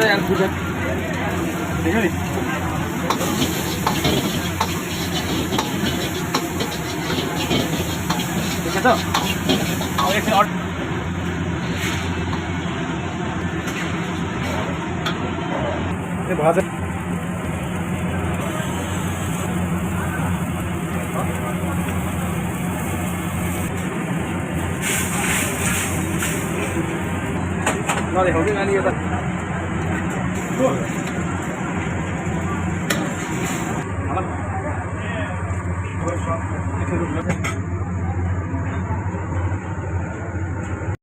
यार पूजा देखो नी देखा तो और एक और ये भाजा ना देखोगे मैंने ये था